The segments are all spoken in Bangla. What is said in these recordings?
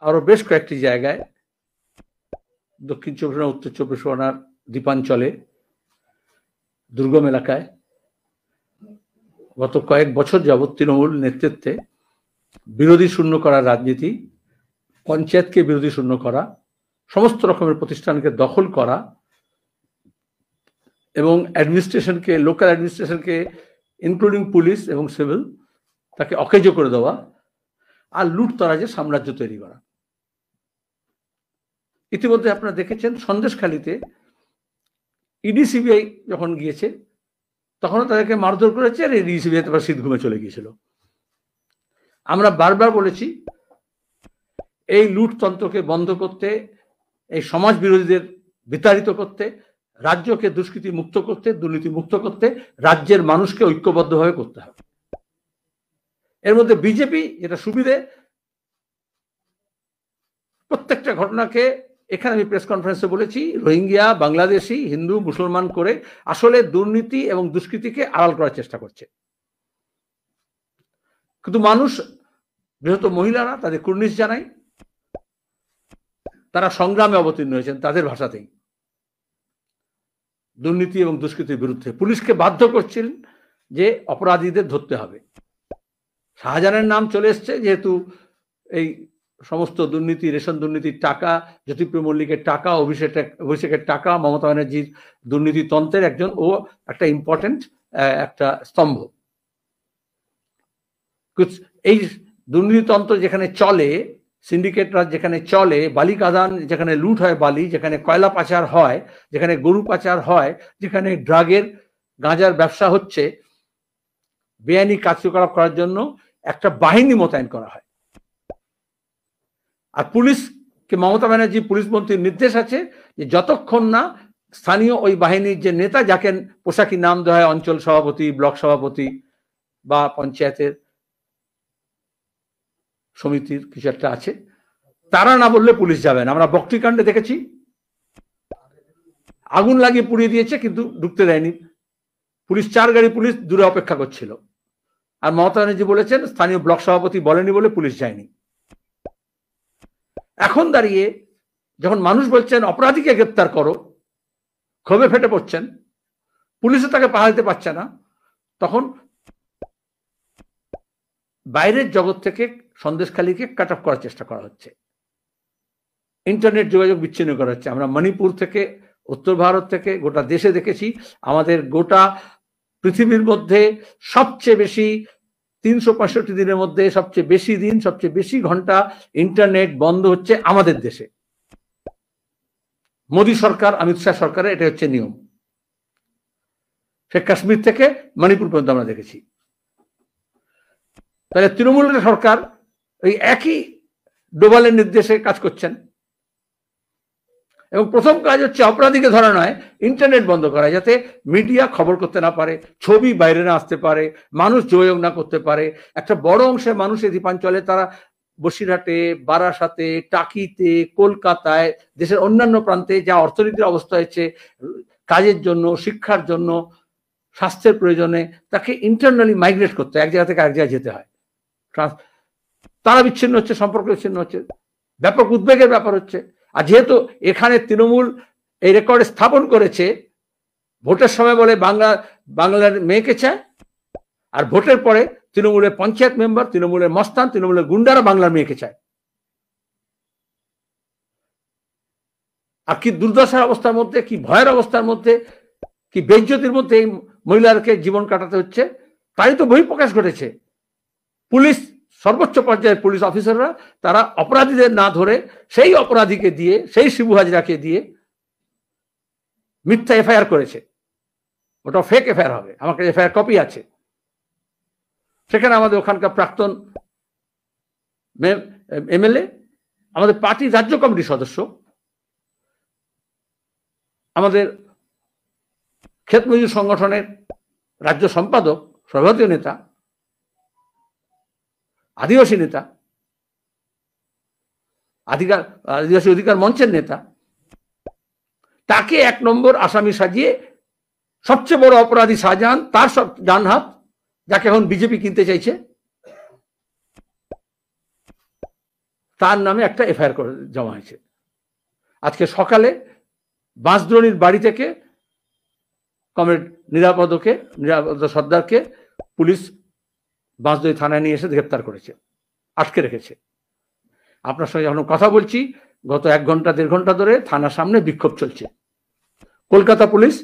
আরো বেশ কয়েকটি জায়গায় দক্ষিণ চব্বিশ পরগনা, উত্তর চব্বিশ পরগনার দ্বীপাঞ্চলে দুর্গম এলাকায় গত কয়েক বছর যাবৎ তৃণমূল নেতৃত্বে বিরোধী শূন্য করার রাজনীতি, পঞ্চায়েতকে বিরোধী শূন্য করা, সমস্ত রকমের প্রতিষ্ঠানকে দখল করা এবং অ্যাডমিনিস্ট্রেশনকে, লোকাল অ্যাডমিনিস্ট্রেশনকে ইনক্লুডিং পুলিশ এবং সিভিল, তাকে অকেজ করে দেওয়া আর লুটতরাজের সাম্রাজ্য তৈরি করা। ইতিমধ্যে আপনারা দেখেছেন সন্দেশখালীতে ইডি সিবিআই যখন গিয়েছে তখনও তাদেরকে মারধর করেছে, আর ইডি সিবিআই তারপর শীত ঘুমে চলে গিয়েছিল। আমরা বারবার বলেছি এই লুটতন্ত্রকে বন্ধ করতে, এই সমাজ বিরোধীদের বিতাড়িত করতে, রাজ্যকে দুষ্কৃতি মুক্ত করতে, দুর্নীতি মুক্ত করতে রাজ্যের মানুষকে ঐক্যবদ্ধভাবে করতে হবে। এর মধ্যে বিজেপি যেটা সুবিধে, প্রত্যেকটা ঘটনাকে, এখানে আমি প্রেস কনফারেন্সে বলেছি, রোহিঙ্গা, বাংলাদেশি, হিন্দু, মুসলমান করে আসলে দুর্নীতি এবং দুষ্কৃতিকে আড়াল করার চেষ্টা করছে। কিন্তু মানুষ, বৃহত্তর মহিলারা তাদের কুর্নিশ জানায়, তারা সংগ্রামে অবতীর্ণ হয়েছেন তাদের ভাষাতেই দুর্নীতি এবং দুষ্কৃতির বিরুদ্ধে। পুলিশকে বাধ্য করছিলেন যে অপরাধীদের ধরতে হবে। শাহজাহানের নাম চলে এসছে, যেহেতু এই সমস্ত দুর্নীতি, রেশন দুর্নীতির টাকা, জ্যোতিপ্রিয় মল্লিকের টাকা, অভিষেকের টাকা, মমতা ব্যানার্জির দুর্নীতিতন্ত্রের একজন ও একটা ইম্পর্টেন্ট একটা স্তম্ভ। এই দুর্নীতিতন্ত্র যেখানে চলে, সিন্ডিকেট রাজ যেখানে চলে, বালি কাদান যেখানে লুট হয়, বালি যেখানে কয়লা পাচার হয়, যেখানে গরু পাচার হয়, যেখানে ড্রাগের, গাঁজার ব্যবসা হচ্ছে, বেআইনি কার্যকলাপ করার জন্য একটা বাহিনী মোতায়েন করা হয়। আর পুলিশকে, মমতা ব্যানার্জি পুলিশ মন্ত্রীর নির্দেশ আছে যে যতক্ষণ না স্থানীয় ওই বাহিনীর যে নেতা, যাকে পোশাকি নাম দেওয়া হয় অঞ্চল সভাপতি, ব্লক সভাপতি বা পঞ্চায়েতের সমিতির কিছু একটা আছে, তারা না বললে পুলিশ যাবে না। আমরা বকটিকাণ্ডে দেখেছি, আগুন লাগিয়ে পুড়িয়ে দিয়েছে কিন্তু ঢুকতে দেয়নি পুলিশ, 4 গাড়ি পুলিশ দূরে অপেক্ষা করছিল। আর মমতা ব্যানার্জি বলেছেন স্থানীয় ব্লক সভাপতি বলেনি বলে পুলিশ যায়নি। এখন দাঁড়িয়ে যখন মানুষ বলছেন অপরাধীকে গ্রেপ্তার করো, ক্ষোভে ফেটে পড়ছেন, পুলিশও তাকে পাহারা দিতে পারছে না, তখন বাইরের জগৎ থেকে সন্দেশখালীকে কাট অফ করার চেষ্টা করা হচ্ছে, ইন্টারনেট যোগাযোগ বিচ্ছিন্ন করা হচ্ছে। আমরা মণিপুর থেকে, উত্তর ভারত থেকে, গোটা দেশে দেখেছি। আমাদের গোটা পৃথিবীর মধ্যে সবচেয়ে বেশি 365 দিনের মধ্যে সবচেয়ে বেশি দিন, সবচেয়ে বেশি ঘন্টা ইন্টারনেট বন্ধ হচ্ছে আমাদের দেশে। মোদী সরকার, অমিত শাহ সরকারের এটা হচ্ছে নিয়ম। সে কাশ্মীর থেকে মণিপুর পর্যন্ত আমরা দেখেছি। তাহলে তৃণমূলের সরকার ওই একই ডোভালের নির্দেশে কাজ করছেন, এবং প্রথম কাজ হচ্ছে অপরাধীকে ধরা নয়, ইন্টারনেট বন্ধ করা, যাতে মিডিয়া খবর করতে না পারে, ছবি বাইরে না আসতে পারে, মানুষ যোগাযোগ না করতে পারে। একটা বড় অংশের মানুষ এই দ্বীপাঞ্চলে, তারা বসিরহাটে, বারাসাতে, টাকিতে, কলকাতায়, দেশের অন্যান্য প্রান্তে যা অর্থনীতির অবস্থা হয়েছে, কাজের জন্য, শিক্ষার জন্য, স্বাস্থ্যের প্রয়োজনে তাকে ইন্টারনালি মাইগ্রেট করতে, এক জায়গা থেকে আরেক জায়গায় যেতে হয়। তারা বিচ্ছিন্ন হচ্ছে, সম্পর্ক বিচ্ছিন্ন হচ্ছে, ব্যাপক উদ্বেগের ব্যাপার হচ্ছে। আর যেহেতু এখানে তৃণমূল এই রেকর্ড স্থাপন করেছে, ভোটের সময় বলে বাংলার মেয়েকে চায়, আর ভোটের পরে তৃণমূলের পঞ্চায়েত মেম্বার, তৃণমূলের মস্তান, তৃণমূলের গুন্ডারা বাংলার মেয়েকে চায়। আর কি দুর্দশার অবস্থার মধ্যে, কি ভয়ের অবস্থার মধ্যে, কি বেইজ্জতির মধ্যে এই মহিলাকে জীবন কাটাতে হচ্ছে, তাই তো বহিঃপ্রকাশ ঘটেছে। পুলিশ, সর্বোচ্চ পর্যায়ের পুলিশ অফিসাররা, তারা অপরাধীদের না ধরে সেই অপরাধীকে দিয়ে, সেই শিবু হাজরাকে দিয়ে মিথ্যা এফআইআর করেছে। ওটা ফেক এফআইআর হবে, আমার কাছে এফআইআর কপি আছে। সেখানে আমাদের ওখানকার প্রাক্তন এমএলএ, আমাদের পার্টির রাজ্য কমিটির সদস্য, আমাদের ক্ষেত মজুর সংগঠনের রাজ্য সম্পাদক, সর্বভারতীয় নেতা, আদিবাসী নেতা, আদিবাসী অধিকার মঞ্চের নেতা, তাকে 1 নম্বর আসামি সাজিয়ে সবচেয়ে বড় অপরাধী শাহজাহান, তার সব ডানহাত, যাকে এখন বিজেপি কিনতে চাইছে, তার নামে একটা এফআইআর জমা হয়েছে। আজকে সকালে বাঁশদ্রোণীর বাড়ি থেকে কমরেড নিরাপদ সর্দারকে পুলিশ বাঁশদ্রোণী থানায় নিয়ে এসে গ্রেপ্তার করেছে, আটকে রেখেছে। আপনার সঙ্গে যখন কথা বলছি, গত 1 ঘন্টা 1.5 ঘন্টা ধরে থানার সামনে বিক্ষোভ চলছে। কলকাতা পুলিশ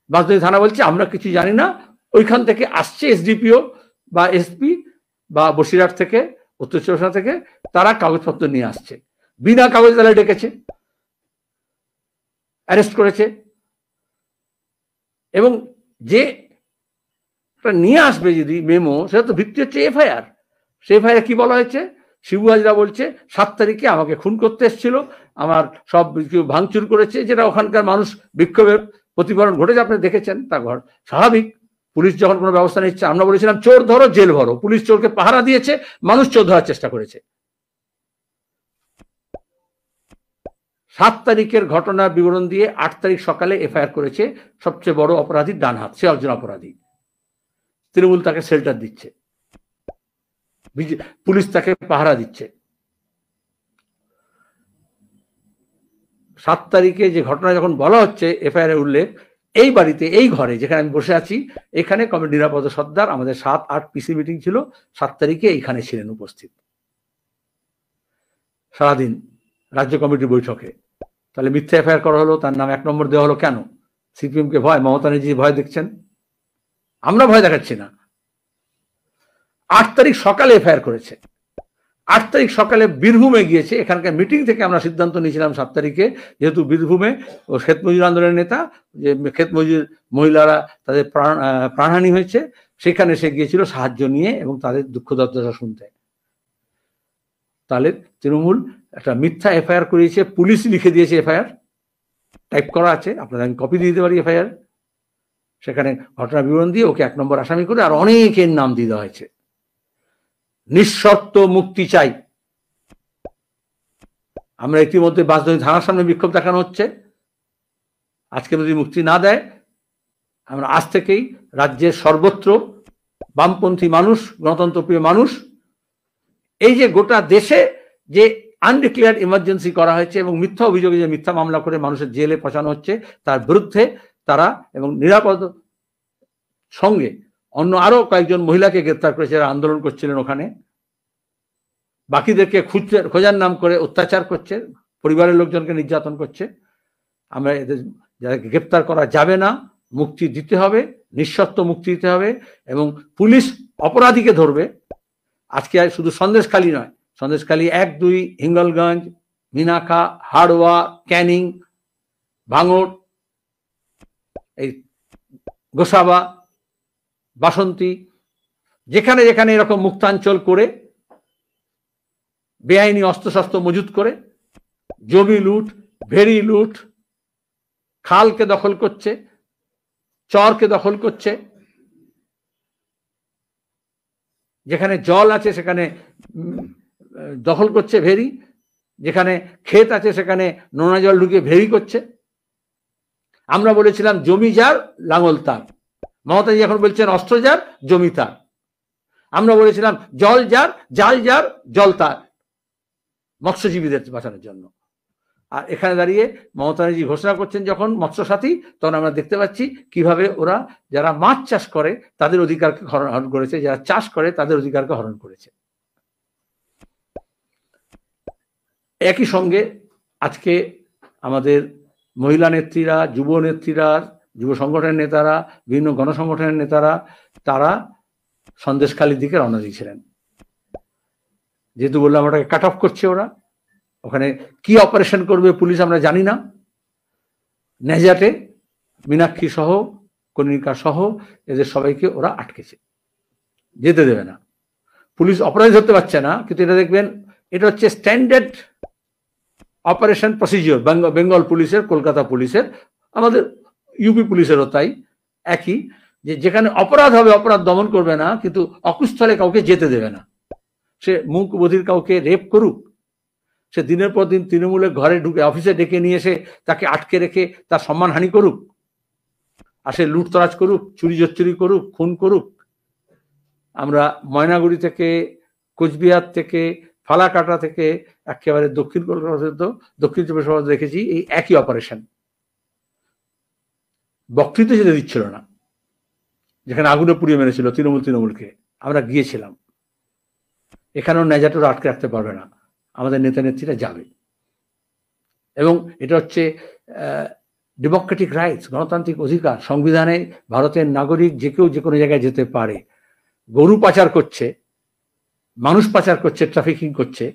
বাঁশদ্রোণী থানা বলছে আমরা কিছু জানি না, ওইখান থেকে আসছে এসডিপিও বা এসপি বা বসিরহাট থেকে, উত্তর চব্বিশ পরগনা থেকে, তারা কাগজপত্র নিয়ে আসছে, বিনা কাগজ তারা ডেকেছে, অ্যারেস্ট করেছে। এবং যে নিয়ে আসবে যদি মেমো, সেটা তো ভিত্তি হচ্ছে এফআইআর। সে এফআইআর কি বলা হয়েছে? শিবু হাজরা বলছে 7 তারিখে আমাকে খুন করতে এসেছিল, আমার সব ভাঙচুর করেছে, যেটা ওখানকার মানুষ বিক্ষোভের প্রতিফলন ঘটেছে, আপনি দেখেছেন। তা স্বাভাবিক, পুলিশ যখন কোনো ব্যবস্থা নিচ্ছে, আমরা বলেছিলাম চোর ধরো জেল ভরো, পুলিশ চোরকে পাহারা দিয়েছে, মানুষ চোর ধরার চেষ্টা করেছে। 7 তারিখের ঘটনার বিবরণ দিয়ে 8 তারিখ সকালে এফআইআর করেছে সবচেয়ে বড় অপরাধী ডান হাত, সে একজন অপরাধী। তৃণমূল তাকে শেল্টার দিচ্ছে, পুলিশ তাকে পাহারা দিচ্ছে। 7 তারিখে যে ঘটনা যখন বলা হচ্ছে এফআইআর উল্লেখ, এই বাড়িতে, এই ঘরে যেখানে আমি বসে আছি, এখানে কমরেড নিরাপদ সর্দার, আমাদের 7-8 পিসি মিটিং ছিল, 7 তারিখে এইখানে ছিলেন উপস্থিত সারাদিন রাজ্য কমিটির বৈঠকে। তাহলে মিথ্যা এফআইআর করা হলো, তার নাম 1 নম্বর দেওয়া হলো কেন? সিপিএম কে ভয়? মমতা ব্যানার্জি ভয় দেখছেন? আমরা ভয় দেখাচ্ছি না। 8 তারিখ সকালে এফআইআর করেছে, 8 তারিখ সকালে বীরভূমে গিয়েছে। এখানকার মিটিং থেকে আমরা সিদ্ধান্ত নিয়েছিলাম 7 তারিখে, যেহেতু বীরভূমে ও ক্ষেত মজুর আন্দোলনের নেতা, যে ক্ষেত মজুর মহিলারা তাদের প্রাণহানি হয়েছে, সেখানে সে গিয়েছিল সাহায্য নিয়ে এবং তাদের দুঃখ দুর্দশা শুনতে। তাহলে তৃণমূল একটা মিথ্যা এফআইআর করিয়েছে, পুলিশ লিখে দিয়েছে, এফআইআর টাইপ করা আছে, আপনাদের আমি কপি দিয়ে দিতে পারি এফআইআর। সেখানে ঘটনা বিবরণ দিয়ে ওকে 1 নম্বর আসামি করে আর অনেকের নাম দিয়ে দেওয়া হয়েছে। নিঃশর্ত মুক্তি চাই। আমরা ইতিমধ্যে বাঁশদ্রোণী থানার সামনে বিক্ষোভ দেখানো হচ্ছে। আজকে যদি মুক্তি না দেয়, আমরা আজ থেকেই রাজ্যের সর্বত্র বামপন্থী মানুষ, গণতন্ত্রপ্রিয় মানুষ, এই যে গোটা দেশে যে আনডিক্লেয়ার্ড ইমার্জেন্সি করা হয়েছে এবং মিথ্যা অভিযোগে যে মিথ্যা মামলা করে মানুষের জেলে পচানো হচ্ছে, তার বিরুদ্ধে তারা, এবং নিরাপদ সঙ্গে অন্য আরো কয়েকজন মহিলাকে গ্রেপ্তার করেছে, যারা আন্দোলন করছিলেন ওখানে, বাকিদেরকে খোঁজার নাম করে অত্যাচার করছে, পরিবারের লোকজনকে নির্যাতন করছে। আমরা এদের যাদেরকে গ্রেপ্তার করা যাবে না, মুক্তি দিতে হবে, নিঃশর্ত মুক্তি দিতে হবে, এবং পুলিশ অপরাধীকে ধরবে। আজকে শুধু সন্দেশখালী নয়, সন্দেশখালী 1, 2, হিঙ্গলগঞ্জ, মিনাখা, হাড়োয়া, ক্যানিং, ভাঙড়, এই গোসাবা, বাসন্তী, যেখানে যেখানে এরকম মুক্তাঞ্চল করে বেআইনি অস্ত্রশস্ত্র মজুত করে জমি লুট, ভেড়ি লুট, খালকে দখল করছে, চরকে দখল করছে, যেখানে জল আছে সেখানে দখল করছে ভেড়ি, যেখানে ক্ষেত আছে সেখানে নোনা জল ঢুকিয়ে ভেড়ি করছে। আমরা বলেছিলাম জমি যার লাঙল তার, মমতাজি এখন বলছেন অস্ত্র যার জমি তার। আমরা বলেছিলাম জল যার জাল যার জল তার, মৎস্যজীবীদের বাঁচানোর জন্য। আর এখানে দাঁড়িয়ে মমতা ব্যানার্জি ঘোষণা করছেন যখন মৎস্য সাথী, তখন আমরা দেখতে পাচ্ছি কিভাবে ওরা যারা মাছ চাষ করে তাদের অধিকারকে হরণ করেছে, যারা চাষ করে তাদের অধিকারকে হরণ করেছে। একই সঙ্গে আজকে আমাদের মহিলা নেত্রীরা, যুব নেত্রীরা, যুব সংগঠনের নেতারা, বিভিন্ন গণসংগঠনের নেতারা, তারা সন্দেশখালীর দিকে রওনা দিয়েছিলেন। যেহেতু বললাম ওটাকে কাট অফ করছে ওরা, ওখানে কি অপারেশন করবে পুলিশ আমরা জানি না। নেজাটে মীনাক্ষী সহ, কনিকা সহ এদের সবাইকে ওরা আটকেছে, যেতে দেবে না। পুলিশ অপরাধী ধরতে পারছে না, কিন্তু এটা দেখবেন, এটা হচ্ছে স্ট্যান্ডার্ড অপারেশন প্রসিজিওর বেঙ্গল পুলিশের, কলকাতা পুলিশের, আমাদের ইউপি পুলিশেরও তাই একই, যে যেখানে অপরাধ হবে অপরাধ দমন করবে না, কিন্তু অকুস্থলে কাউকে যেতে দেবে না। সে মুখ বধির কাউকে রেপ করুক, সে দিনের পর দিন তৃণমূলের ঘরে ঢুকে অফিসে ডেকে নিয়ে এসে তাকে আটকে রেখে তার সম্মানহানি করুক, আর সে লুটতরাজ করুক, চুরি জচ্চুরি করুক, খুন করুক। আমরা ময়নাগুড়ি থেকে, কোচবিহার থেকে, ফালাকাটা থেকে একেবারে দক্ষিণ কলকাতা পর্যন্ত, দক্ষিণ চব্বিশ পরগনা দেখেছি এই একই অপারেশন। বক্তৃতা যেতে দিচ্ছিল না, যেখানে আগুনে পুড়িয়ে মেরেছিল তৃণমূলকে, আমরা গিয়েছিলাম। এখানেও ন্যাজাটোর আটকে রাখতে পারবে না, আমাদের নেতা নেত্রীরা যাবে। এবং এটা হচ্ছে ডেমোক্রেটিক রাইটস, গণতান্ত্রিক অধিকার। সংবিধানে ভারতের নাগরিক যে কেউ যে কোনো জায়গায় যেতে পারে। গরু পাচার করছে, মানুষ পাচার করছে, ট্রাফিকিং করছে,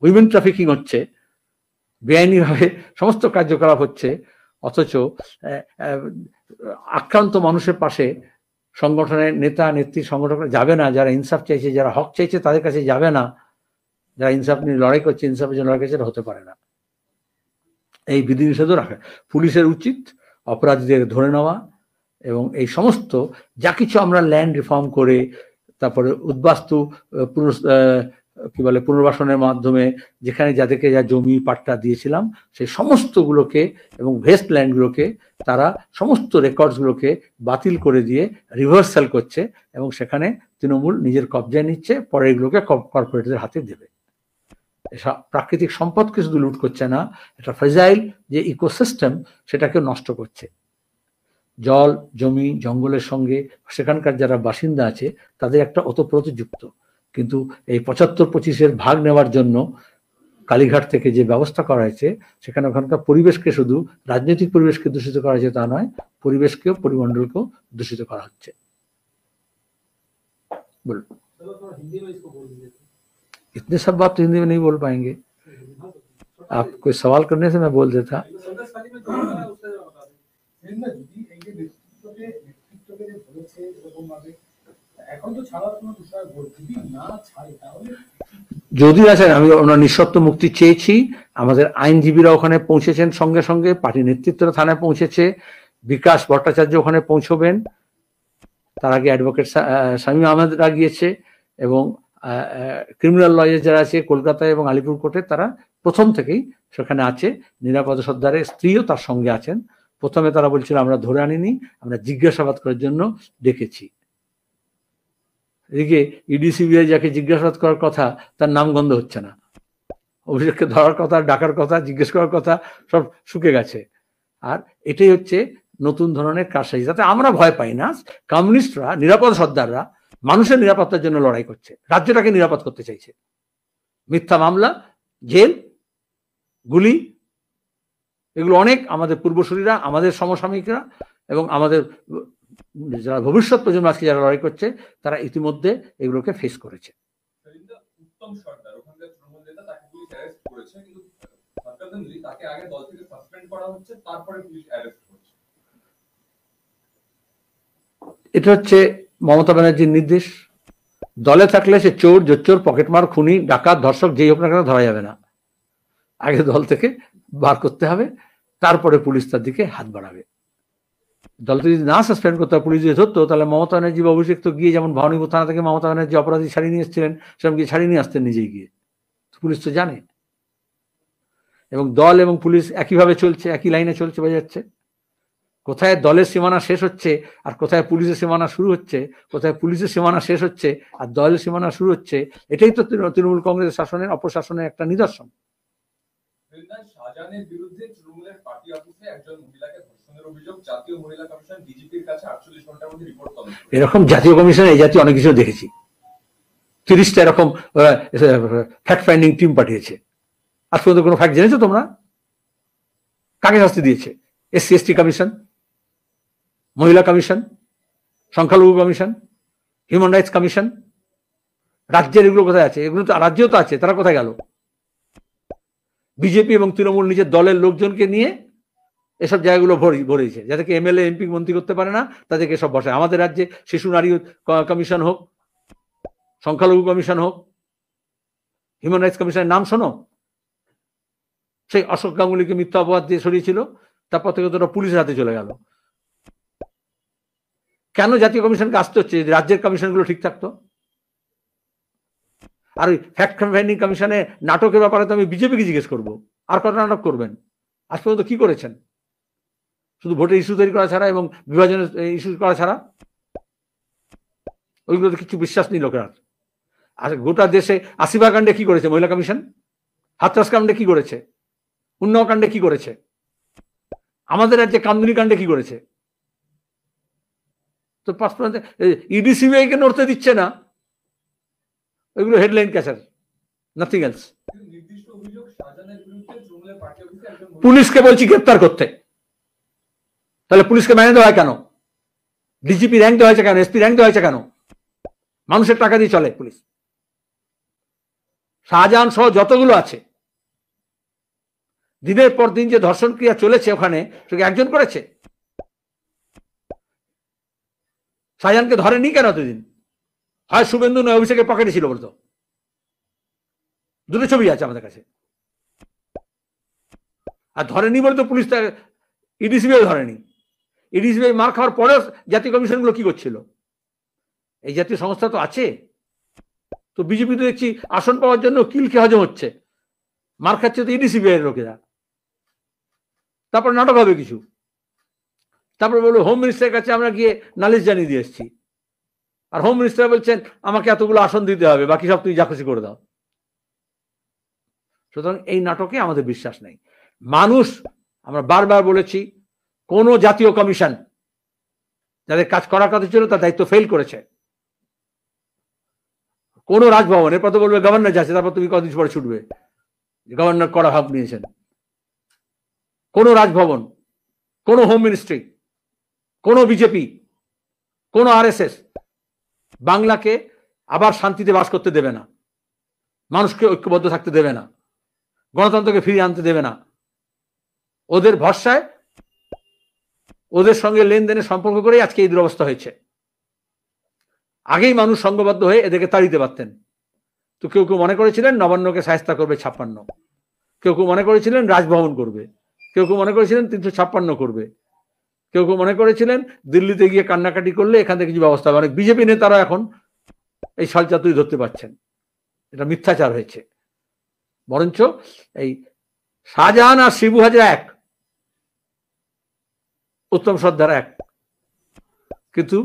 উইমেন ট্রাফিকিং হচ্ছে, বেআইনিভাবে সমস্ত কার্যকলাপ হচ্ছে, অথচ আক্রান্ত মানুষের পাশে সংগঠনের নেতা নেত্রী সংগঠন যাবে না। যারা ইনসাফ চাইছে, যারা হক চাইছে, তাদের কাছে যাবে না। যারা ইনসাফ নিয়ে লড়াই করছে, ইনসাফের জন্য লড়াই করছে, এটা হতে পারে না। এই বিধিনিষেধও রাখে। পুলিশের উচিত অপরাধীদের ধরে নেওয়া এবং এই সমস্ত যা কিছু আমরা ল্যান্ড রিফর্ম করে, তারপরে উদ্বাস্তু পুনর্বাসনের মাধ্যমে যেখানে যাদেরকে যা জমি পাট্টা দিয়েছিলাম সেই সমস্তগুলোকে এবং ভেস্ট ল্যান্ডগুলোকে তারা সমস্ত রেকর্ডসগুলোকে বাতিল করে দিয়ে রিভার্সাল করছে এবং সেখানে তৃণমূল নিজের কবজায় নিচ্ছে, পরে এগুলোকে কর্পোরেটদের হাতে দেবে। এসব প্রাকৃতিক সম্পদকে শুধু লুট করছে না, এটা ফ্রেজাইল যে ইকোসিস্টেম সেটাকে নষ্ট করছে। জল, জমি, জঙ্গলের সঙ্গে সেখানকার যারা বাসিন্দা আছে তাদের একটা ওতপ্রোত যুক্ত। কিন্তু এই 75-25-এর ভাগ নেওয়ার জন্য কালীঘাট থেকে যে ব্যবস্থা করা হয়েছে সেখানে ওখানকার পরিবেশকে, শুধু রাজনৈতিক পরিবেশকে দূষিত করা হয়েছে তা নয়, পরিবেশকেও, পরিমণ্ডলকেও দূষিত করা হচ্ছে। বলুন। इतने सब बात तो हिंदी में नहीं बोल पाएंगे। आप कोई सवाल करने से मैं बोल देता। যদি আছেন, আমি ওনার নিঃশর্ত মুক্তি চেয়েছি। আমাদের আইনজীবীরা ওখানে পৌঁছেছেন, সঙ্গে সঙ্গে পার্টি নেতৃত্বরা থানায় পৌঁছেছে, বিকাশ ভট্টাচার্য ওখানে পৌঁছবেন, তার আগে অ্যাডভোকেট শামীম আহমেদরা গিয়েছে এবং ক্রিমিনাল লয়ার যারা আছে কলকাতায় এবং আলিপুর কোর্টে তারা প্রথম থেকেই সেখানে আছে। নিরাপদ সর্দারের স্ত্রীও তার সঙ্গে আছেন। প্রথমে তারা বলছিল আমরা ধরে আনিনি, আমরা জিজ্ঞাসাবাদ করার জন্য ডেকেছি। এদিকে ইডি সিবিআই যাকে জিজ্ঞাসাবাদ করার কথা তার নাম গন্ধ হচ্ছে না, অভিযোগকে ধরার কথা, ডাকার কথা, জিজ্ঞেস করার কথা সব শুকে গেছে। আর এটাই হচ্ছে নতুন ধরনের কারসাজি, যাতে আমরা ভয় পাই না। কমিউনিস্টরা, নিরাপদ সর্দাররা মানুষের নিরাপত্তার জন্য লড়াই করছে, রাজ্যটাকে নিরাপদ করতে চাইছে। মিথ্যা মামলা, জেল, গুলি, এগুলো অনেক আমাদের পূর্বসূরীরা, আমাদের সমসাময়িকরা এবং আমাদের যারা ভবিষ্যৎ প্রজন্ম আজকে যারা লড়াই করছে তারা ইতিমধ্যে এগুলোকে ফেস করেছে। উত্তম সরকার ওখানকার তৃণমূল নেতা, তাকে পুলিশ অ্যারেস্ট করেছে, কিন্তু তাকে আগে দল থেকে সাসপেন্ড করা হচ্ছে, তারপরে পুলিশ অ্যারেস্ট করছে। এটা হচ্ছে মমতা ব্যানার্জির নির্দেশ। দলে থাকলে সে চোর, জোচ্চোর, পকেটমার, খুনি, ডাকাত, ধর্ষক যেই হোক না কেন ধরা যাবে না। আগে দল থেকে বার করতে হবে, তারপরে পুলিশ তার দিকে হাত বাড়াবে। দলকে যদি না সাসপেন্ড করতে হয়, পুলিশ যদি ধরতো, তাহলে মমতা ব্যানার্জি বা অভিষেক তো গিয়ে যেমন ভবানীপুর থানা থেকে মমতা ব্যানার্জি অপরাধী ছাড়িয়ে নিয়ে এসেছিলেন, সেরকম গিয়ে ছাড়িয়ে নিয়ে আসতেন নিজেই গিয়ে। পুলিশ তো জানে। এবং দল এবং পুলিশ একইভাবে চলছে, একই লাইনে চলছে, বোঝা যাচ্ছে। কোথায় দলের সীমানা শেষ হচ্ছে আর কোথায় পুলিশের সীমানা শুরু হচ্ছে, কোথায় পুলিশের সীমানা শেষ হচ্ছে আর দলের সীমানা শুরু হচ্ছে, এটাই তো তৃণমূল কংগ্রেস শাসনের, অপশাসনের একটা নিদর্শন। শাহজাহানের বিরুদ্ধে তৃণমূলের পার্টি অফিসে একজন মহিলাকে ধর্ষণের অভিযোগ, জাতীয় মহিলা কমিশন ডিজিপির কাছে 48 ঘন্টার মধ্যে রিপোর্ট তলব। এরকম জাতীয় কমিশন এই জাতীয় অনেক কিছু দেখেছি। 30টা এরকম ফ্যাক্ট ফাইন্ডিং টিম পাঠিয়েছে। আজ পর্যন্ত কোনো ফ্যাক্ট জেনেছো তোমরা? কাকে শাস্তি দিয়েছে? SC/ST কমিশন, মহিলা কমিশন, সংখ্যালঘু কমিশন, হিউম্যান রাইটস কমিশন। রাজ্যের এগুলো কোথায় আছে? এগুলো তো রাজ্যেও তো আছে, তারা কোথায় গেল? বিজেপি এবং তৃণমূল নিজের দলের লোকজনকে নিয়ে এসব জায়গাগুলো ভরেছে, যাদেরকে MLA MP মন্ত্রী করতে পারে না তাদেরকে সব বসায়। আমাদের রাজ্যে শিশু নারী কমিশন হোক, সংখ্যালঘু কমিশন হোক, হিউম্যান রাইটস কমিশনের নাম শোনো। সেই অশোক গাঙ্গুলিকে মিথ্যা অপবাদ দিয়ে সরিয়েছিল, তারপর থেকে তোরা পুলিশের হাতে চলে গেল। কেন জাতীয় কমিশনকে আসতে হচ্ছে যদি রাজ্যের কমিশনগুলো ঠিক থাকতো? আর ওই ফ্যাক্ট ফাইন্ডিং কমিশনে নাটকের ব্যাপারে তো আমি বিজেপিকে জিজ্ঞেস করবো, আর কত নাটক করবেন? আজ পর্যন্ত কি করেছেন? শুধু ভোটের ইস্যু তৈরি করা ছাড়া এবং বিভাজনের ইস্যু করা ছাড়া। ওইগুলোতে কিছু বিশ্বাস নেই লোকের। আর গোটা দেশে আসিফা কাণ্ডে কি করেছে মহিলা কমিশন, হাতরাস কাণ্ডে কি করেছে, উন্নাও কাণ্ডে কি করেছে, আমাদের রাজ্যে কামদুনি কাণ্ডে কি করেছে? তো ইডিসিবিআই কে নড়তে দিচ্ছে না, ওইগুলো হেডলাইন ক্যাচার, নাথিং এলস। নির্দিষ্ট অভিযোগ শাহজাহানের বিরুদ্ধে তৃণমূলের পার্টি অফিসে একজন পুলিশকে বলছি গ্রেপ্তার করতে, তাহলে পুলিশকে মেনে দেওয়া হয় কেন? ডিজিপি র্যাঙ্ক দেওয়া হয়েছে কেন? এসপি র্যাঙ্ক দেওয়া হয়েছে কেন? মানুষের টাকা দিয়ে চলে পুলিশ। শাহজাহান সহ যতগুলো আছে, দিনের পর দিন যে ধর্ষণ ক্রিয়া চলেছে ওখানে, সেটা একজন করেছে? শাহজাহানকে ধরেনি কেন এতদিন? হয় শুভেন্দু নয় অভিষেকের পকেটে ছিল বলতো। দুটো ছবি আছে আমাদের কাছে। আর ধরেনি বলে তো পুলিশ ইডিসিবিআই ধরেনি। ইডিসিবিআই মার খাওয়ার পরেও জাতীয় কমিশনগুলো কি করছিল? এই জাতীয় সংস্থা তো আছে। তো বিজেপি তো দেখছি আসন পাওয়ার জন্য কিলকে হজম হচ্ছে, মার খাচ্ছে তো ইডিসিবিআই এর লোকেরা। তারপর নাটক হবে কিছু, তারপর বলবো হোম মিনিস্টারের কাছে আমরা গিয়ে নালিশ জানিয়ে দিয়ে এসেছি, আর হোম মিনিস্টার বলছেন আমাকে এতগুলো আসন দিতে হবে, বাকি সব তুমি যা খুশি করে দাও। সুতরাং এই নাটকে আমাদের বিশ্বাস নেই। মানুষ, আমরা বারবার বলেছি, কোন জাতীয় কমিশন যাদের কাজ করার কথা ছিল তার দায়িত্ব ফেল করেছে। কোন রাজভবন, এরপর তো বলবে গভর্নর যাচ্ছে, তারপর তুমি কদিন পরে ছুটবে গভর্নর করা ভাব নিয়েছেন। কোন রাজভবন, কোন হোম মিনিস্ট্রি, কোন বিজেপি, কোন আরএসএস বাংলাকে আবার শান্তিতে বাস করতে দেবে না, মানুষকে ঐক্যবদ্ধ থাকতে দেবে না, গণতন্ত্রকে ফিরিয়ে আনতে দেবে না। ওদের ভরসায়, ওদের সঙ্গে লেনদেনের সম্পর্ক করেই আজকে এই দুরবস্থা হয়েছে। আগেই মানুষ সংঘবদ্ধ হয়ে এদেরকে তাড়িতে পারতেন। তো কেউ কেউ মনে করেছিলেন নবান্নকে শায়েস্তা করবে 56, কেউ কেউ মনে করেছিলেন রাজভবন করবে, কেউ কেউ মনে করেছিলেন 356 করবে, কেউ কেউ মনে করেছিলেন দিল্লিতে গিয়ে কান্নাকাটি করলে এখান থেকে কিছু ব্যবস্থা হবে। অনেক বিজেপি নেতারা এখন এই ছলচাতুরি ধরতে পারছেন, এটা মিথ্যাচার হয়েছে। বরঞ্চ এই শাহজাহান আর শিবু হাজরা এক, উত্তম সর্দার এক, কিন্তু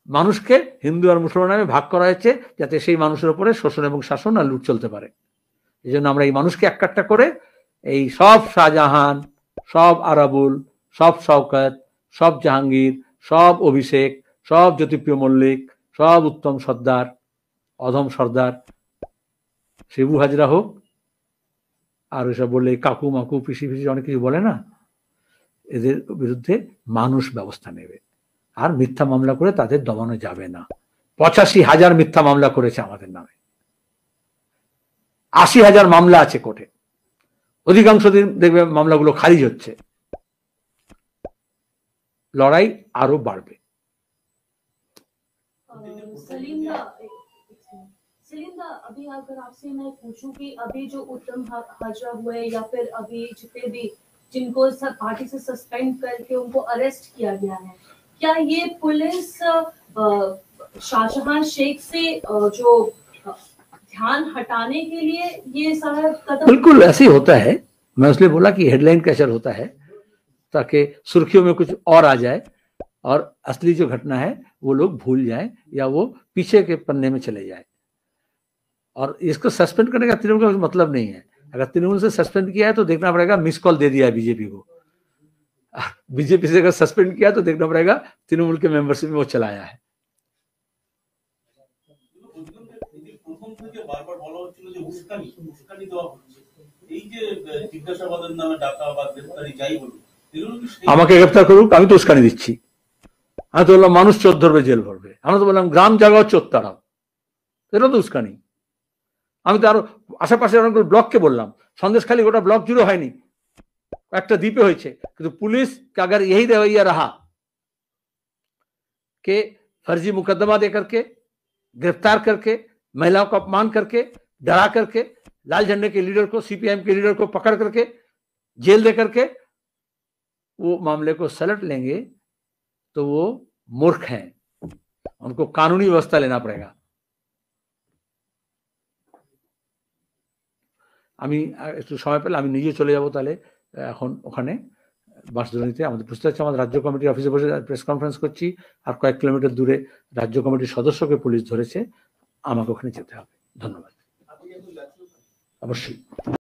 মানুষকে হিন্দু আর মুসলমান নামে ভাগ করা হয়েছে যাতে সেই মানুষের উপরে শোষণ এবং শাসন আর লুট চলতে পারে। এই জন্য আমরা এই মানুষকে এক কাট্টা করে এই সব শাহজাহান, সব আরাবুল, সব শওকত, সব জাহাঙ্গীর, সব অভিষেক, সব জ্যোতিপ্রিয় মল্লিক, সব উত্তম সর্দার, অধম সর্দার, শিবু হাজরা হোক, আর ওইসব বললে কাকু মাকু পিসি পিসি অনেক কিছু বলে না, এদের বিরুদ্ধে মানুষ ব্যবস্থা নেবে। আর মিথ্যা মামলা করে তাদের দমানো যাবে না। 85,000 মিথ্যা মামলা করেছে আমাদের নামে, 80,000 মামলা আছে কোর্টে। অধিকাংশ দিন দেখবে মামলাগুলো খারিজ হচ্ছে। লড়াই আরো বাড়বে। सलीम दा, अभी अगर आपसे मैं पूछूं कि अभी जो उत्तम हाजरा हुए या फिर अभी जितने भी जिनको पार्टी से सस्पेंड करके उनको अरेस्ट किया गया है, क्या ये पुलिस शाहजहां शेख से जो ध्यान हटाने के लिए ये सारा कदम? बिल्कुल ऐसे ही होता है। मैं इसलिए बोला कि हेडलाइन कैचर होता है ताकि सुर्खियों में कुछ और आ जाए और असली जो घटना है वो लोग भूल जाएं या वो पीछे के पन्ने में चले जाए। और इसको सस्पेंड करने का तृणमूल का मतलब नहीं है। अगर तृणमूल से सस्पेंड किया है तो देखना पड़ेगा मिस कॉल दे दिया है बीजेपी को। बीजेपी से अगर सस्पेंड किया तो देखना पड़ेगा तृणमूल के मेंबरशिप में वो चलाया है। আমাকে গ্রেফতার করুক, আমি তো উস্কানি দিচ্ছি। আমি তো বললাম মানুষ চোর ধরবে, জেল ভরবে। আমরা তো বললাম গ্রাম জাগাও চোর তাড়াও, এটা তো উস্কানি। আমি তো আরো আশেপাশে অনেকগুলো ব্লককে বললাম, সন্দেশখালী গোটা ব্লক জুড়ে হয়নি, একটা দ্বীপে হয়েছে। কিন্তু पुलिस का अगर यही रवैया रहा कि फर्जी मुकदमा दे करके, गिरफ्तार करके, महिलाओं को अपमान करके, डरा करके, लाल झंडे के लीडर को, सीपीएम के लीडर को पकड़ करके जेल दे करके वो मामले को सलट लेंगे तो वो मूर्ख हैं, उनको कानूनी व्यवस्था लेना पड़ेगा। আমি একটু সময় পেলে আমি নিজে চলে যাব তাহলে এখন ওখানে বাঁশদ্রোণীতে আমাদের বুঝতে হচ্ছে, আমাদের রাজ্য কমিটির অফিসে বসে প্রেস কনফারেন্স করছি, আর কয়েক কিলোমিটার দূরে রাজ্য কমিটির সদস্যকে পুলিশ ধরেছে, আমাকে ওখানে যেতে হবে। ধন্যবাদ। অবশ্যই।